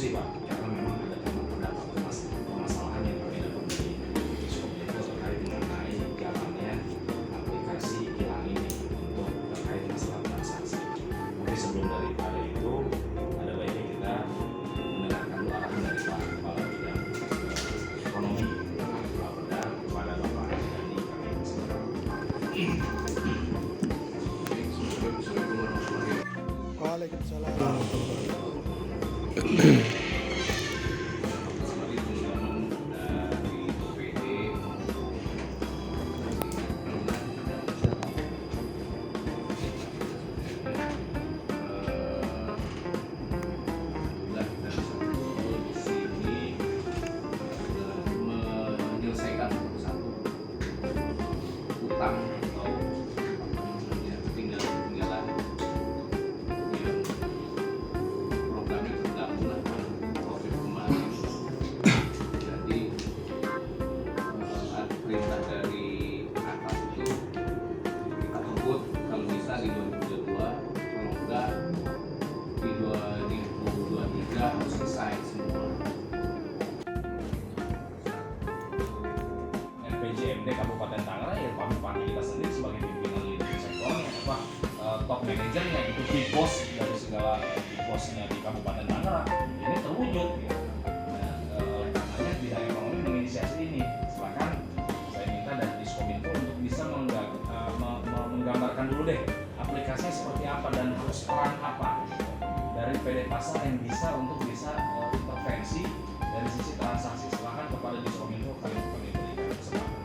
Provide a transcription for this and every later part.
solusi Pak, karena memang ada beberapa permasalahan yang kami dapat dari Diskominfo terkait mengenai jalannya aplikasi kilang ini untuk terkait masalah transaksi. Tapi sebelum daripada itu, ada baiknya kita mendengarkan dulu arahan dari Pak Kepala Bidang Ekonomi Bapeda kepada Bapak Dhani kami persilakan. Waalaikumsalam. Menyelesaikan satu utang atau ketinggalan yang programnya tergabung lah COVID kemarin. Jadi perintah dari atas itu kita kebut kalau bisa di 2022, kalau enggak di 2023 harus selesai semua. RPJMD Kabupaten Tangerang ya Pak Bupati kita sendiri sebagai pimpinan leading sektornya, top manajernya itu big boss dari segala big bossnya di Kabupaten Tangerang ini terwujud ya. Nah, oleh karenanya bidang ekonomi menginisiasi ini. Silakan saya minta dari Diskominfo untuk bisa menggambarkan dulu deh aplikasinya seperti apa dan harus peran apa dari PD Pasar yang bisa untuk bisa intervensi dari sisi transaksi. Silakan kepada Diskominfo kami berikan kesempatan.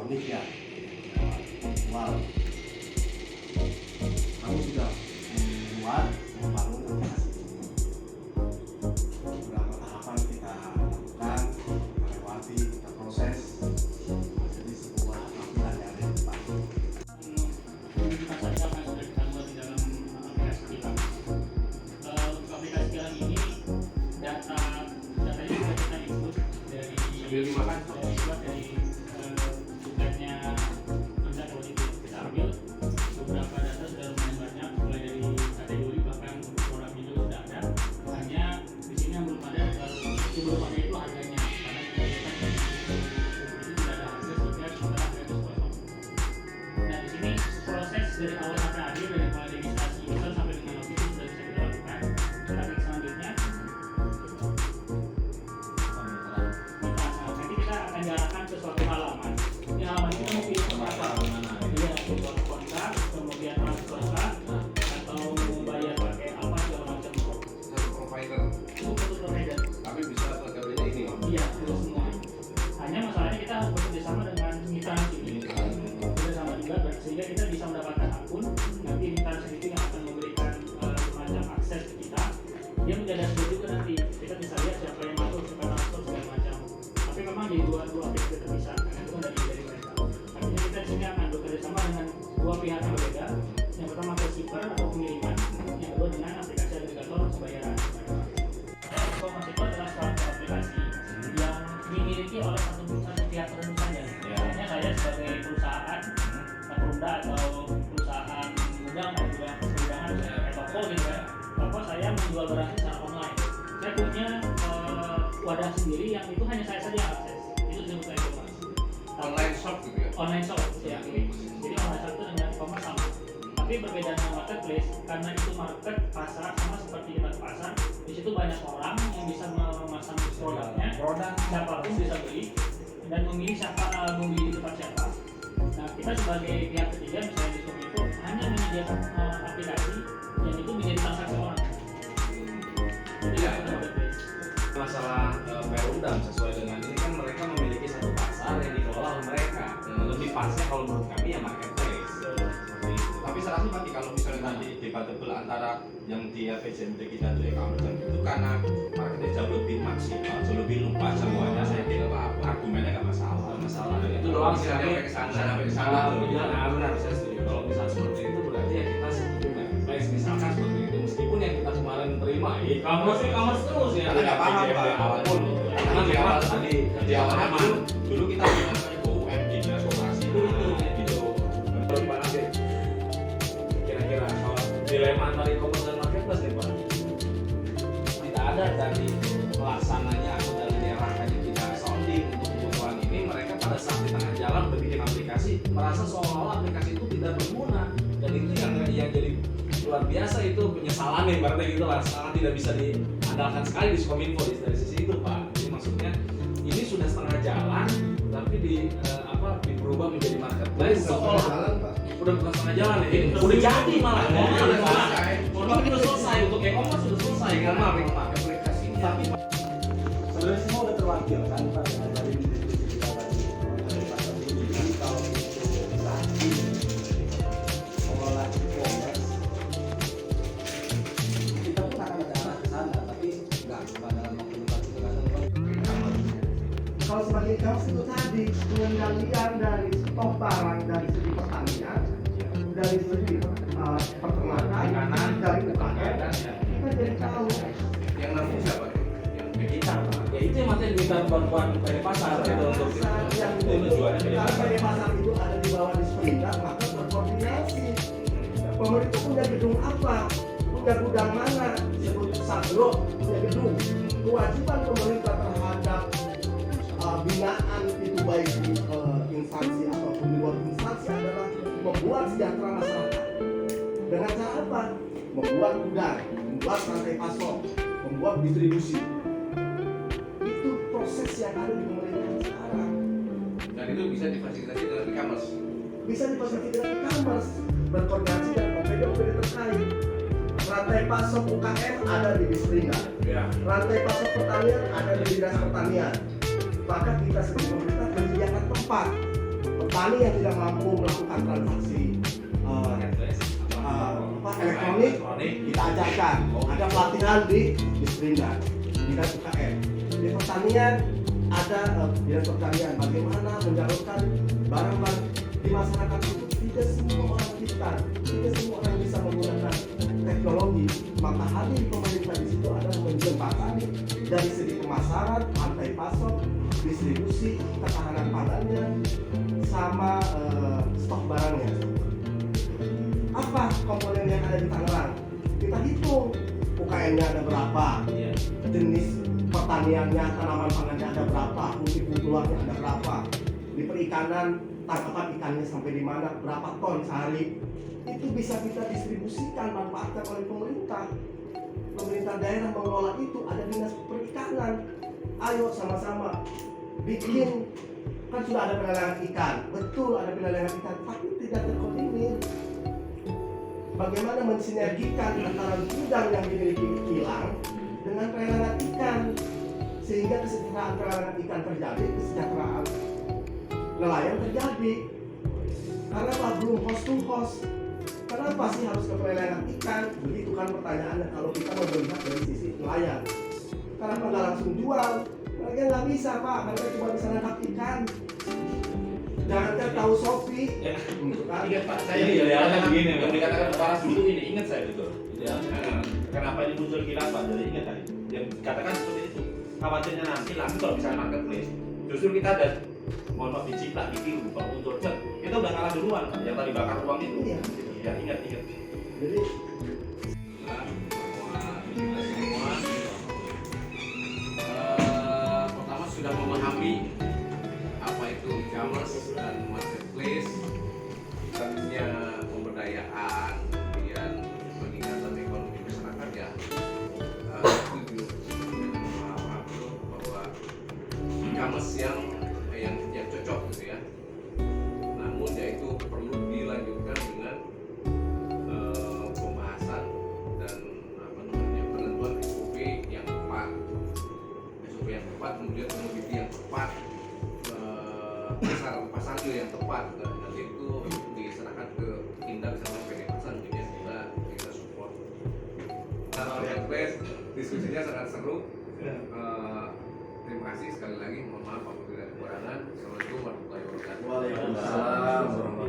Elektronik ya. Wow. Kamu sudah membuat membangun aplikasi. Beberapa tahapan kita lakukan, kita lewati, kita proses. Jadi sebuah tampilan yang ada di depan. Kita saja akan sudah kita buat di dalam aplikasi kita. Untuk aplikasi kita ini datanya sudah kita input dari webnya Indah kalau kita ambil beberapa data sudah lumayan banyak, mulai dari kategori bahkan produk itu sudah ada. Hanya di sini yang belum ada itu harganya, karena itu tidak ada harga sehingga sementara harga itu kosong. Nah di sini proses dari awal sampai akhir dari mulai registrasi user sampai dengan login itu sudah bisa kita lakukan. Kita klik selanjutnya. Nanti kita akan diarahkan ke suatu halaman. Di halaman ini kita mau pilih apa? Iya, buat kontak, kemudian transfer atau bayar pakai apa segala macam. Satu provider, Untuk provider. tapi bisa tergabungnya ini. Iya, itu semua. Hanya masalahnya kita harus bekerjasama dengan mitra ini. Bekerjasama juga, sehingga kita bisa mendapatkan akun. Nanti mitra itu yang akan memberikan semacam akses ke kita. Dia menjadi dashboard juga nanti. Kita bisa lihat siapa yang masuk, siapa yang transfer segala macam. Tapi memang di dua aplikasi terpisah, karena itu kan dari mereka. Artinya kita di sini akan bekerjasama dengan dua pihak yang berbeda. Yang pertama receiver atau pengiriman, yang kedua dengan aplikasi agregator pembayaran. Receiver adalah suatu aplikasi yang dimiliki oleh satu pihak tertentu saja. Misalnya saya sebagai perusahaan perunda atau perusahaan gudang atau juga perundangan kayak toko gitu ya. Toko saya menjual barangnya secara online. Saya punya wadah sendiri yang itu hanya saya saja yang akses. Itu disebut e-commerce. Online shop gitu ya? Online shop ya. Jadi online shop itu dengan e-commerce sama. Tapi berbeda dengan marketplace karena itu market pasar sama seperti kita ke pasar. Di situ banyak orang yang bisa memasang produknya. Siapapun bisa beli dan memilih siapa membeli di tempat siapa. Nah kita sebagai pihak ketiga misalnya di Diskominfo hanya menyediakan aplikasi yang itu menjadi transaksi orang. Jadi Iya. itu marketplace. Masalah perundang sesuai dengan ini kan mereka memiliki satu pasar yang dikelola oleh mereka. Lebih pasnya kalau menurut kami ya marketplace seperti itu. Tapi salah satu nanti kalau misalnya nanti debatable antara yang di RPJMD kita itu e-commerce dan itu karena marketnya jauh lebih maksimal, jauh lebih luas semuanya. Saya kira argumennya nggak masalah. Itu doang sih kami sampai ke sana. Benar, saya setuju. Kalau misalnya seperti itu berarti ya kita setuju marketplace misalkan seperti itu. meskipun yang kita kemarin terima e-commerce terus ya. Karena nggak paham, Pak. apapun. Karena memang tadi di awalnya dulu kita punya BUM dinas koperasi gitu. Terus Pak Nasir, kira-kira kalau dilema antara e-commerce dan marketplace nih Pak, tidak ada dari pelaksananya atau dari daerah yang kita sounding untuk kebutuhan ini, mereka pada saat di tengah jalan berbikin aplikasi merasa seolah-olah aplikasi itu tidak berguna, dan itu yang jadi luar biasa, itu penyesalan nih berarti gitu lah, sangat tidak bisa diandalkan sekali di Kominfo dari sisi itu Pak. Jadi maksudnya ini sudah setengah jalan tapi berubah menjadi marketplace seolah udah bukan setengah jalan ya, udah jadi malah udah selesai untuk e-commerce sudah selesai kan aplikasinya. Tapi sebenarnya semua udah terwakilkan Pak dari diskusi kita tadi. Jadi kalau itu lagi mengelola e-commerce, kita pun akan ada arah ke sana, tapi nggak pada waktu Kalau sebagai e-commerce itu tadi pengendalian dari stok barang dari segi pertanian, dari segi peternakan, dari UKM, kita jadi tahu. yang nanti siapa? Yang kita Pak. Ya itu yang materi minta bantuan dari pasar gitu untuk Yang itu tujuannya dari kalau pasar. dari pasar itu ada di bawah Disperinda, maka berkoordinasi. Pemerintah punya gedung apa? Punya gudang mana? Disebut Sagro, punya gedung. Kewajiban pemerintah terhadap binaan itu baik di instansi ataupun di luar instansi adalah membuat sejahtera masyarakat. Dengan cara apa? Membuat gudang, membuat rantai pasok, membuat distribusi. Itu proses yang ada di pemerintahan sekarang. Dan itu bisa difasilitasi dengan e-commerce. Bisa difasilitasi dengan e-commerce, berkoordinasi dengan OPD-OPD terkait. Rantai pasok UKM ada di Disperinda. Ya. Rantai pasok pertanian ada di Dinas Pertanian. Maka kita sebagai pemerintah menyediakan tempat petani yang tidak mampu melakukan transaksi elektronik, kita ajarkan. Ada pelatihan di Disperinda, Dinas UKM. Di pertanian ada Dinas Pertanian bagaimana menyalurkan barang-barang di masyarakat itu. Tidak semua orang pintar, tidak semua orang bisa menggunakan teknologi. Maka hadir pemerintah di situ adalah menjembatani dari segi pemasaran, rantai pasok, distribusi, ketahanan pangannya, sama stok barangnya. Apa komponen yang ada di Tangerang? Kita hitung UKM-nya ada berapa, jenis pertaniannya, tanaman pangannya ada berapa, multikulturnya ada berapa, di perikanan tangkapan ikannya sampai di mana, berapa ton sehari. Itu bisa kita distribusikan, manfaatkan oleh pemerintah. Pemerintah daerah mengelola itu, ada dinas perikanan. Ayo sama-sama bikin, kan sudah ada pelelangan ikan, betul ada pelelangan ikan, tapi tidak terkoordinir. Bagaimana mensinergikan antara gudang yang dimiliki kilang dengan pelelangan ikan, sehingga kesejahteraan pelelangan ikan terjadi, kesejahteraan nelayan terjadi. Karena apa? Belum host to host. Kenapa sih harus ke pelelangan ikan? Begitu kan pertanyaannya kalau kita mau melihat dari sisi nelayan. Kenapa nggak langsung jual? Mereka nggak bisa Pak, mereka cuma bisa nangkap ikan. Jangan tahu Shopee, kan? Ingat Pak, saya Idealnya begini, yang Pak. dikatakan Pak dulu ini, ingat saya betul. Idealnya. Kenapa ini muncul khilafah? Jadi ingat tadi, yang dikatakan seperti itu. Khawatirnya nanti langsung kalau misalnya marketplace, justru kita ada, mohon maaf diciplak, ditiru, kalau muncul kita udah kalah duluan Pak, yang tadi bakar uang itu. Iya. Ya ingat. Jadi Kita semua pertama sudah memahami apa itu e-commerce dan marketplace, pentingnya pemberdayaan, kemudian peningkatan ekonomi masyarakat ya. Setuju dengan Pak Abdul bahwa e-commerce yang cocok gitu ya. Namun ya itu perlu dilanjutkan dengan pembahasan dan penentuan SOP yang tepat, kemudian komoditi yang tepat, pasar yang tepat, dan nanti itu diserahkan ke Indra sama PD Pasar, kemudian kita support. Nah, marketplace diskusinya sangat seru. Terima kasih sekali lagi, mohon maaf apabila ada kekurangan. Assalamualaikum warahmatullahi wabarakatuh. Waalaikumsalam.